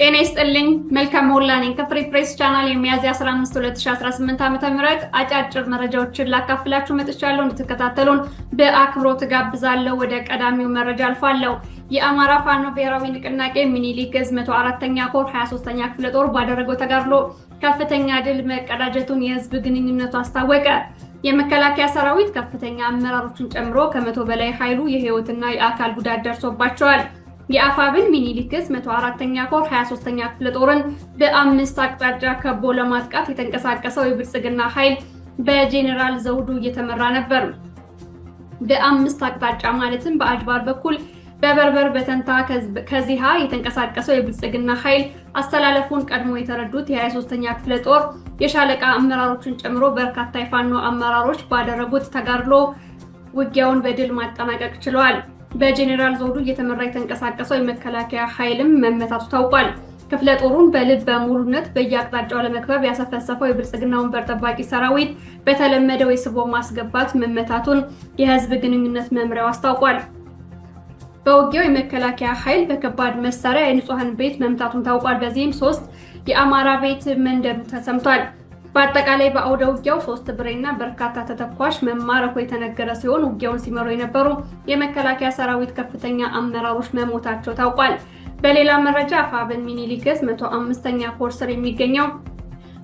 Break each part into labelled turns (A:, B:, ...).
A: ጤና ይስጥልኝ መልካም ሞላኔን ከፍሪ ፕሬስ ቻናል የሚያዝያ 15 2018 ዓ.ም አጫጭር መረጃዎችን ላካፍላችሁ መጥቻለሁ። እንድትከታተሉን በአክብሮት ጋብዛለሁ። ወደ ቀዳሚው መረጃ አልፋለሁ። የአማራ ፋኖ ብሔራዊ ንቅናቄ ሚኒሊክ ዕዝ 104ኛ ኮር 23ኛ ክፍለ ጦር ባደረገው ተጋድሎ ከፍተኛ ድል መቀዳጀቱን የህዝብ ግንኙነቱ አስታወቀ። የመከላከያ ሰራዊት ከፍተኛ አመራሮችን ጨምሮ ከ100 በላይ ኃይሉ የህይወትና የአካል ጉዳት ደርሶባቸዋል። የአፋብን ሚኒሊክ ዕዝ 104ኛ ኮር 23ኛ ክፍለ ጦርን በአምስት አቅጣጫ ከቦ ለማጥቃት የተንቀሳቀሰው የብልጽግና ኃይል በጄኔራል ዘውዱ እየተመራ ነበር። በአምስት አቅጣጫ ማለትም በአጅባር በኩል በበርበር በተንታ ከዚሃ የተንቀሳቀሰው የብልጽግና ኃይል አስተላለፉን ቀድሞ የተረዱት የ23ኛ ክፍለ ጦር የሻለቃ አመራሮችን ጨምሮ በርካታ የፋኖ አመራሮች ባደረጉት ተጋድሎ ውጊያውን በድል ማጠናቀቅ ችለዋል። በጄኔራል ዘውዱ እየተመራ የተንቀሳቀሰው የመከላከያ ኃይልም መመታቱ ታውቋል። ክፍለ ጦሩን በልብ በሙሉነት በየአቅጣጫው ለመክበብ ያሰፈሰፈው የብልጽግና ወንበር ጠባቂ ሰራዊት በተለመደው የስቦ ማስገባት መመታቱን የህዝብ ግንኙነት መምሪያው አስታውቋል። በውጊያው የመከላከያ ኃይል በከባድ መሳሪያ የንጹሃን ቤት መምታቱን ታውቋል። በዚህም 3 የአማራ ቤት መንደዱ ተሰምቷል። በአጠቃላይ በአውደ ውጊያው 3 ብሬና በርካታ ተተኳሽ መማረኩ የተነገረ ሲሆን ውጊያውን ሲመሩ የነበሩ የመከላከያ ሰራዊት ከፍተኛ አመራሮች መሞታቸው ታውቋል። በሌላ መረጃ አፋብን ሚኒሊክ ዕዝ 105ኛ ኮር ስር የሚገኘው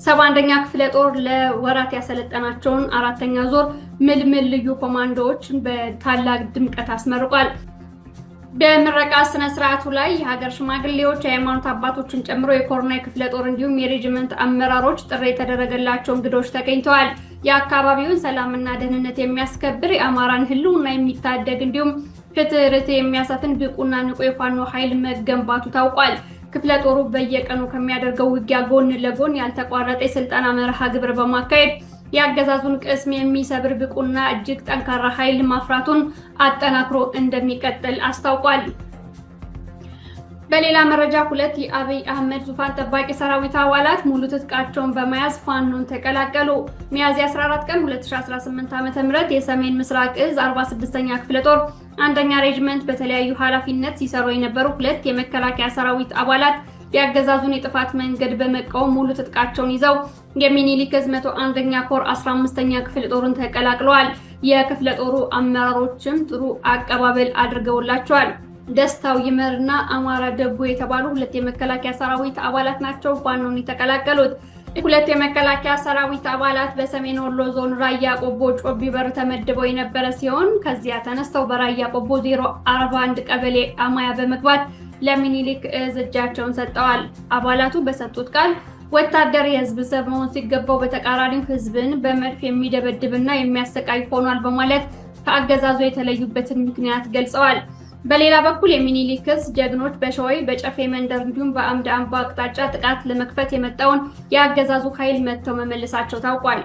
A: 71ኛ ክፍለ ጦር ለወራት ያሰለጠናቸውን 4ኛ ዞር ምልምል ልዩ ኮማንዶዎችን በታላቅ ድምቀት አስመርቋል። በምረቃ ስነ ስርዓቱ ላይ የሀገር ሽማግሌዎች፣ የሃይማኖት አባቶችን ጨምሮ የኮርና ክፍለ ጦር እንዲሁም የሬጅመንት አመራሮች ጥሪ የተደረገላቸው እንግዶች ተገኝተዋል። የአካባቢውን ሰላምና ደህንነት የሚያስከብር የአማራን ህልውና የሚታደግ እንዲሁም ፍትህ የሚያሰፍን ብቁና ንቁ የፋኖ ኃይል መገንባቱ ታውቋል። ክፍለ ጦሩ በየቀኑ ከሚያደርገው ውጊያ ጎን ለጎን ያልተቋረጠ የስልጠና መርሃ ግብር በማካሄድ የአገዛዙን ቅስም የሚሰብር ብቁና እጅግ ጠንካራ ኃይል ማፍራቱን አጠናክሮ እንደሚቀጥል አስታውቋል። በሌላ መረጃ 2 የአብይ አህመድ ዙፋን ጠባቂ ሰራዊት አባላት ሙሉ ትጥቃቸውን በመያዝ ፋኖን ተቀላቀሉ። ሚያዝያ 14 ቀን 2018 ዓ.ም የሰሜን ምስራቅ ዕዝ 46ኛ ክፍለ ጦር 1ኛ ሬጅመንት በተለያዩ ኃላፊነት ሲሰሩ የነበሩ 2 የመከላከያ ሰራዊት አባላት የአገዛዙን የጥፋት መንገድ በመቃወም ሙሉ ትጥቃቸውን ይዘው የሚኒሊክ ዕዝ 101ኛ ኮር 15ኛ ክፍለ ጦርን ተቀላቅለዋል። የክፍለ ጦሩ አመራሮችም ጥሩ አቀባበል አድርገውላቸዋል። ደስታው ይመርና አማራ ደቡ የተባሉ 2 የመከላከያ ሰራዊት አባላት ናቸው ፋኖን የተቀላቀሉት። 2 የመከላከያ ሰራዊት አባላት በሰሜን ወሎ ዞን ራያ ቆቦ ጮቢ በር ተመድበው የነበረ ሲሆን ከዚያ ተነስተው በራያ ቆቦ 041 ቀበሌ አማያ በመግባት ለሚኒሊክ ዕዝ እጃቸውን ሰጥተዋል። አባላቱ በሰጡት ቃል ወታደር የህዝብ ዘብ መሆን ሲገባው በተቃራኒው ህዝብን በመድፍ የሚደበድብና የሚያሰቃይ ሆኗል በማለት ከአገዛዙ የተለዩበትን ምክንያት ገልጸዋል። በሌላ በኩል የሚኒሊክ ዕዝ ጀግኖች በሸዋይ በጨፌ መንደር እንዲሁም በአምደ አምባ አቅጣጫ ጥቃት ለመክፈት የመጣውን የአገዛዙ ኃይል መተው መመለሳቸው ታውቋል።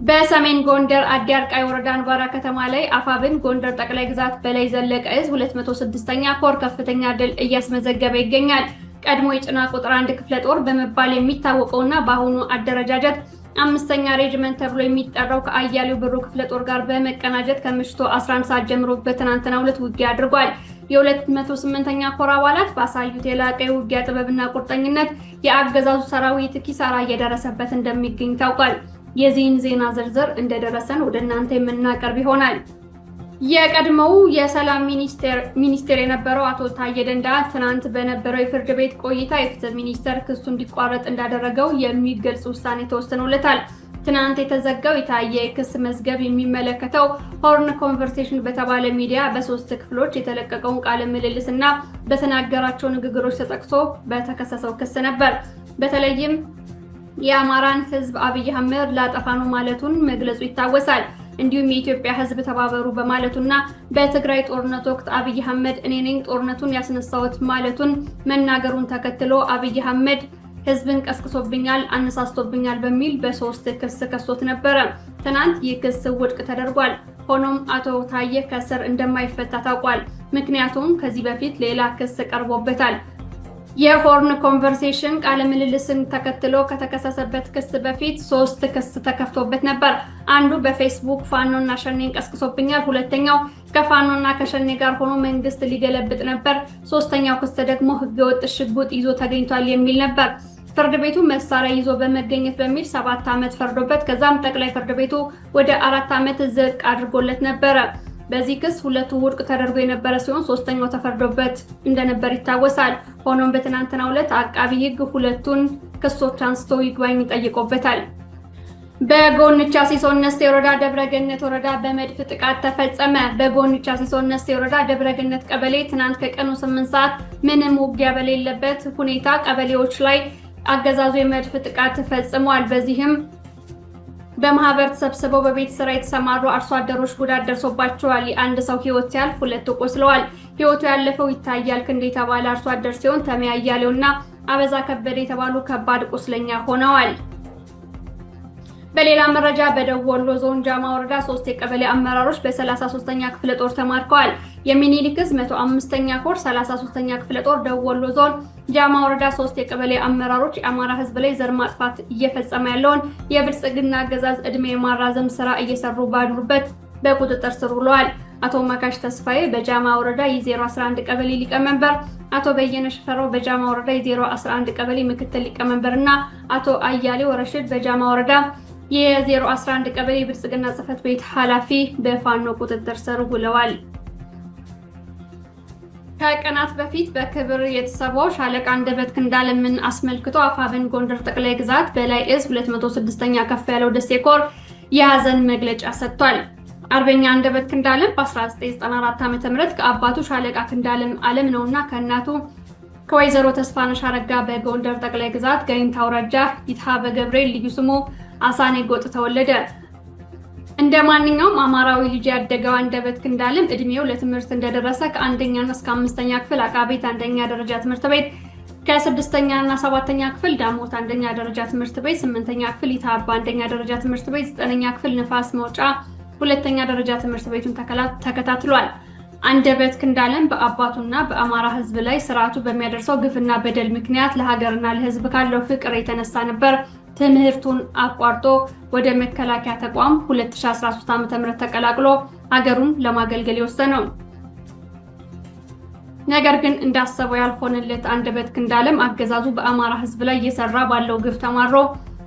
A: በሰሜን ጎንደር አዲ አርቃይ ወረዳ አንባራ ከተማ ላይ አፋብን ጎንደር ጠቅላይ ግዛት በላይ ዘለቀ ዕዝ 206ኛ ኮር ከፍተኛ ድል እያስመዘገበ ይገኛል። ቀድሞ የጭና ቁጥር 1 ክፍለ ጦር በመባል የሚታወቀውና በአሁኑ አደረጃጀት 5ኛ ሬጅመንት ተብሎ የሚጠራው ከአያሌው ብሩ ክፍለ ጦር ጋር በመቀናጀት ከምሽቱ 11 ሰዓት ጀምሮ በትናንትናው ዕለት ውጊያ አድርጓል። የ208ኛ ኮር አባላት ባሳዩት የላቀ ውጊያ ጥበብና ቁርጠኝነት የአገዛዙ ሰራዊት ኪሳራ እየደረሰበት እንደሚገኝ ታውቋል። የዚህን ዜና ዝርዝር እንደደረሰን ወደ እናንተ የምናቀርብ ይሆናል። የቀድሞው የሰላም ሚኒስቴር የነበረው አቶ ታዬ ደንደዓ ትናንት በነበረው የፍርድ ቤት ቆይታ የፍትህ ሚኒስቴር ክሱ እንዲቋረጥ እንዳደረገው የሚገልጽ ውሳኔ ተወስኖለታል። ትናንት የተዘጋው የታየ ክስ መዝገብ የሚመለከተው ሆርን ኮንቨርሴሽን በተባለ ሚዲያ በ3 ክፍሎች የተለቀቀውን ቃለ ምልልስና በተናገራቸው ንግግሮች ተጠቅሶ በተከሰሰው ክስ ነበር። በተለይም የአማራን ህዝብ አብይ አህመድ ላጠፋኑ ማለቱን መግለጹ ይታወሳል። እንዲሁም የኢትዮጵያ ህዝብ ተባበሩ በማለቱና በትግራይ ጦርነት ወቅት አብይ አህመድ እኔ ነኝ ጦርነቱን ያስነሳሁት ማለቱን መናገሩን ተከትሎ አብይ አህመድ ህዝብን ቀስቅሶብኛል፣ አነሳስቶብኛል በሚል በ3 ክስ ከሶት ነበረ። ትናንት ይህ ክስ ውድቅ ተደርጓል። ሆኖም አቶ ታዬ ከስር እንደማይፈታ ታውቋል። ምክንያቱም ከዚህ በፊት ሌላ ክስ ቀርቦበታል። የሆርን ኮንቨርሴሽን ቃለ ምልልስን ተከትሎ ከተከሰሰበት ክስ በፊት 3 ክስ ተከፍቶበት ነበር። አንዱ በፌስቡክ ፋኖና ሸኔን ቀስቅሶብኛል፣ ሁለተኛው ከፋኖና ከሸኔ ጋር ሆኖ መንግስት ሊገለብጥ ነበር፣ ሶስተኛው ክስ ደግሞ ህገወጥ ሽጉጥ ይዞ ተገኝቷል የሚል ነበር። ፍርድ ቤቱ መሳሪያ ይዞ በመገኘት በሚል 7 ዓመት ፈርዶበት ከዛም ጠቅላይ ፍርድ ቤቱ ወደ 4 ዓመት ዝቅ አድርጎለት ነበር። በዚህ ክስ ሁለቱ ውድቅ ተደርጎ የነበረ ሲሆን ሶስተኛው ተፈርዶበት እንደነበር ይታወሳል። ሆኖም በትናንትናው ዕለት አቃቢ ህግ ሁለቱን ክሶች አንስቶ ይግባኝ ጠይቆበታል። በጎንቻ ሲሶ እነስቴ ወረዳ ደብረገነት ወረዳ በመድፍ ጥቃት ተፈጸመ። በጎንቻ ሲሶ እነስቴ ወረዳ ደብረገነት ቀበሌ ትናንት ከቀኑ 8 ሰዓት ምንም ውጊያ በሌለበት ሁኔታ ቀበሌዎች ላይ አገዛዙ የመድፍ ጥቃት ፈጽሟል። በዚህም በማህበር ተሰብስበው በቤት ስራ የተሰማሩ አርሶ አደሮች ጉዳት ደርሶባቸዋል። የአንድ ሰው ህይወት ሲያልፍ 2 ቆስለዋል። ህይወቱ ያለፈው ይታያል ክንዴ የተባለ አርሶ አደር ሲሆን ተሚያያሌውና አበዛ ከበደ የተባሉ ከባድ ቁስለኛ ሆነዋል። በሌላ መረጃ በደቡብ ወሎ ዞን ጃማ ወረዳ 3 የቀበሌ አመራሮች በ33ኛ ክፍለ ጦር ተማርከዋል። የሚኒሊክ ዕዝ 105ኛ ኮር 33ኛ ክፍለ ጦር ደቡብ ወሎ ዞን ጃማ ወረዳ 3 የቀበሌ አመራሮች የአማራ ህዝብ ላይ ዘር ማጥፋት እየፈጸመ ያለውን የብልጽግና አገዛዝ እድሜ የማራዘም ስራ እየሰሩ ባሉበት በቁጥጥር ስር ውለዋል። አቶ መካሽ ተስፋዬ በጃማ ወረዳ የ011 ቀበሌ ሊቀመንበር፣ አቶ በየነ ሽፈራው በጃማ ወረዳ የ011 ቀበሌ ምክትል ሊቀመንበርና አቶ አያሌው ረሽድ በጃማ ወረዳ የ011 ቀበሌ ብልጽግና ጽህፈት ቤት ኃላፊ በፋኖ ቁጥጥር ስር ውለዋል። ከቀናት በፊት በክብር የተሰዋው ሻለቃ አንደበት ክንዳለምን አስመልክቶ አፋብን ጎንደር ጠቅላይ ግዛት በላይ ዕዝ 206ኛ ከፍ ያለው ደሴ ኮር የሐዘን መግለጫ ሰጥቷል። አርበኛ አንደበት ክንዳለም በ1994 ዓ.ም ከአባቱ ሻለቃ ክንዳለም ዓለም ነውና ከእናቱ ከወይዘሮ ተስፋነሽ አረጋ በጎንደር ጠቅላይ ግዛት ጋይንት አውራጃ ይትሃበ ገብርኤል ልዩ ስሙ አሳኔ ጎጥ ተወለደ። እንደ ማንኛውም አማራዊ ልጅ ያደገው አንደበት ክንዳለም እድሜው ለትምህርት እንደደረሰ ከአንደኛ እስከ 5ኛ ክፍል አቃቤት አንደኛ ደረጃ ትምህርት ቤት፣ ከ6ኛ እና 7ኛ ክፍል ዳሞት አንደኛ ደረጃ ትምህርት ቤት፣ 8ኛ ክፍል ይትሃባ አንደኛ ደረጃ ትምህርት ቤት፣ 9ኛ ክፍል ንፋስ መውጫ ሁለተኛ ደረጃ ትምህርት ቤቱን ተከታትሏል። አንደበት ክንዳለም በአባቱና በአማራ ህዝብ ላይ ስርዓቱ በሚያደርሰው ግፍና በደል ምክንያት ለሀገርና ለህዝብ ካለው ፍቅር የተነሳ ነበር ትምህርቱን አቋርጦ ወደ መከላከያ ተቋም 2013 ዓ.ም ተቀላቅሎ ሀገሩን ለማገልገል የወሰነው። ነገር ግን እንዳሰበው ያልሆነለት አንደበት ክንዳለም አገዛዙ በአማራ ህዝብ ላይ እየሰራ ባለው ግፍ ተማሮ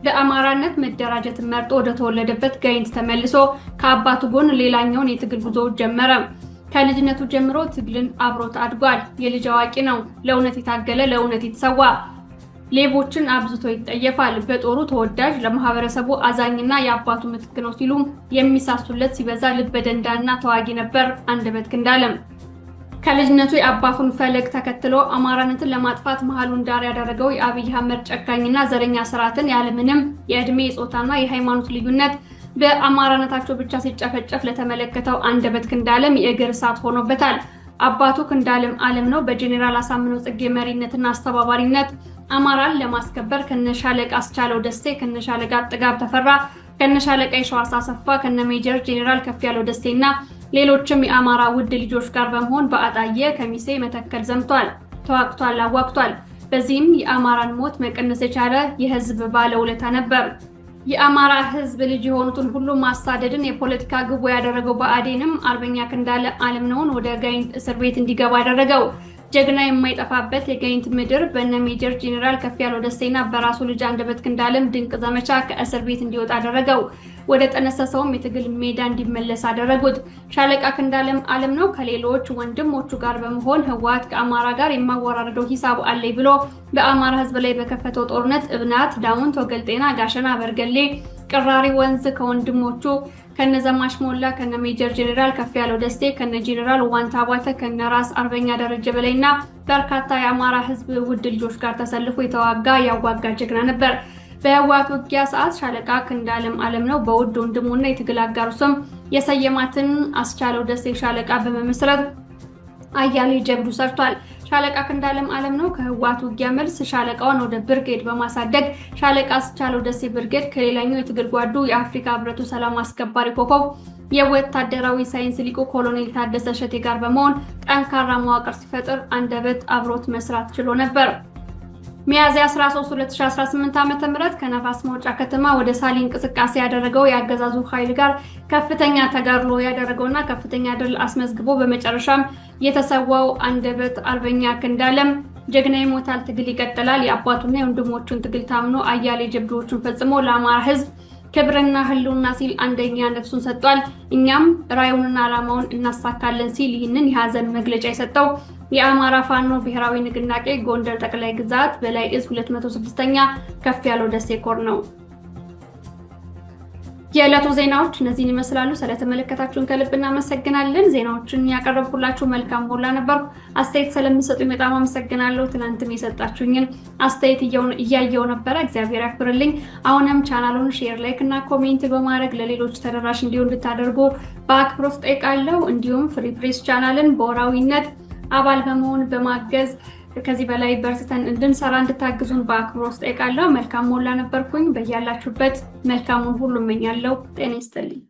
A: ለአማራነት መደራጀትን መርጦ ወደ ተወለደበት ጋይንት ተመልሶ ከአባቱ ጎን ሌላኛውን የትግል ጉዞ ጀመረ። ከልጅነቱ ጀምሮ ትግልን አብሮት አድጓል። የልጅ አዋቂ ነው። ለእውነት የታገለ ለእውነት የተሰዋ ሌቦችን አብዝቶ ይጠየፋል። በጦሩ ተወዳጅ፣ ለማህበረሰቡ አዛኝና የአባቱ ምትክ ነው ሲሉ የሚሳሱለት ሲበዛ ልበደንዳና ተዋጊ ነበር አንደበት ክንዳለም። ከልጅነቱ የአባቱን ፈለግ ተከትሎ አማራነትን ለማጥፋት መሃሉን ዳር ያደረገው የአብይ አህመድ ጨካኝና ዘረኛ ስርዓትን ያለምንም የእድሜ የጾታና የሃይማኖት ልዩነት በአማራነታቸው ብቻ ሲጨፈጨፍ ለተመለከተው አንደበት ክንዳለም የእግር እሳት ሆኖበታል። አባቱ ክንዳለም ዓለም ነው በጄኔራል አሳምነው ጽጌ መሪነትና አስተባባሪነት አማራን ለማስከበር ከነሻለቃ አስቻለው ደሴ፣ ከነሻለቃ ጥጋብ ተፈራ፣ ከነሻለቃ የሸዋስ አሰፋ፣ ከነሜጀር ጄኔራል ከፍ ያለው ደሴና ሌሎችም የአማራ ውድ ልጆች ጋር በመሆን በአጣየ፣ ከሚሴ፣ መተከል ዘምቷል፣ ተዋግቷል፣ አዋግቷል። በዚህም የአማራን ሞት መቀነስ የቻለ የህዝብ ባለውለታ ነበር። የአማራ ህዝብ ልጅ የሆኑትን ሁሉ ማሳደድን የፖለቲካ ግቡ ያደረገው ብአዴንም አርበኛ ክንዳለ ዓለም ነውን ወደ ጋይንት እስር ቤት እንዲገባ ያደረገው። ጀግና የማይጠፋበት የጋይንት ምድር በነ ሜጀር ጄኔራል ከፍ ያለው ደሴና በራሱ ልጅ አንደበት ክንዳለም ድንቅ ዘመቻ ከእስር ቤት እንዲወጣ አደረገው። ወደ ጠነሰሰውም የትግል ሜዳ እንዲመለስ አደረጉት። ሻለቃ ክንዳለም ዓለም ነው ከሌሎች ወንድሞቹ ጋር በመሆን ህወሓት ከአማራ ጋር የማወራረደው ሂሳብ አለኝ ብሎ በአማራ ህዝብ ላይ በከፈተው ጦርነት እብናት፣ ዳውንት፣ ወገልጤና፣ ጋሸና፣ በርገሌ፣ ቅራሪ ወንዝ ከወንድሞቹ ከነዘማች ሞላ፣ ከነ ሜጀር ጄኔራል ከፍ ያለው ደሴ፣ ከነ ጄኔራል ዋንታ ባተ፣ ከነ ራስ አርበኛ ደረጀ በላይና በርካታ የአማራ ህዝብ ውድ ልጆች ጋር ተሰልፎ የተዋጋ ያዋጋ ጀግና ነበር። በህወሓት ውጊያ ሰዓት ሻለቃ ክንዳለም ዓለም ነው በውድ ወንድሙና የትግል አጋሩ ስም የሰየማትን አስቻለው ደሴ ሻለቃ በመመስረት አያሌ ጀብዱ ሰርቷል። ሻለቃ ክንዳለም ዓለም ነው ከህወሓት ውጊያ መልስ ሻለቃውን ወደ ብርጌድ በማሳደግ ሻለቃ አስቻለው ደሴ ብርጌድ ከሌላኛው የትግል ጓዱ የአፍሪካ ህብረቱ ሰላም አስከባሪ ኮከብ የወታደራዊ ሳይንስ ሊቁ ኮሎኔል ታደሰ ሸቴ ጋር በመሆን ጠንካራ መዋቅር ሲፈጥር አንደበት አብሮት መስራት ችሎ ነበር። ሚያዝያ 13 2018 ዓ.ም ከነፋስ መውጫ ከተማ ወደ ሳሊ እንቅስቃሴ ያደረገው የአገዛዙ ኃይል ጋር ከፍተኛ ተጋድሎ ያደረገውና ከፍተኛ ድል አስመዝግቦ በመጨረሻም የተሰዋው አንደበት አርበኛ ክንዳለም ጀግና ይሞታል፣ ትግል ይቀጥላል፣ የአባቱና የወንድሞቹን ትግል ታምኖ አያሌ ጀብዶቹን ፈጽሞ ለአማራ ሕዝብ ክብርና ህልውና ሲል አንደኛ ነፍሱን ሰጥቷል። እኛም ራዩንና ዓላማውን እናሳካለን ሲል ይህንን የሐዘን መግለጫ የሰጠው የአማራ ፋኖ ብሔራዊ ንቅናቄ ጎንደር ጠቅላይ ግዛት በላይ እዝ 206ኛ ከፍ ያለው ደሴ ኮር ነው። የዕለቱ ዜናዎች እነዚህን ይመስላሉ። ስለተመለከታችሁን ከልብ እናመሰግናለን። ዜናዎችን ያቀረብኩላችሁ መልካም ሞላ ነበርኩ። አስተያየት ስለምትሰጡኝ በጣም አመሰግናለሁ። ትናንትም የሰጣችሁኝን አስተያየት እያየው ነበረ፣ እግዚአብሔር ያክብርልኝ። አሁንም ቻናሉን ሼር፣ ላይክ እና ኮሜንት በማድረግ ለሌሎች ተደራሽ እንዲሆን እንድታደርጉ በአክብሮት ጠይቃለሁ። እንዲሁም ፍሪ ፕሬስ ቻናልን በወራዊነት አባል በመሆን በማገዝ ከዚህ በላይ በርትተን እንድንሰራ እንድታግዙን በአክብሮት ጠይቃለሁ። መልካም ሞላ ነበርኩኝ። በያላችሁበት መልካሙን ሁሉ እመኛለሁ። ጤና ይስጥልኝ።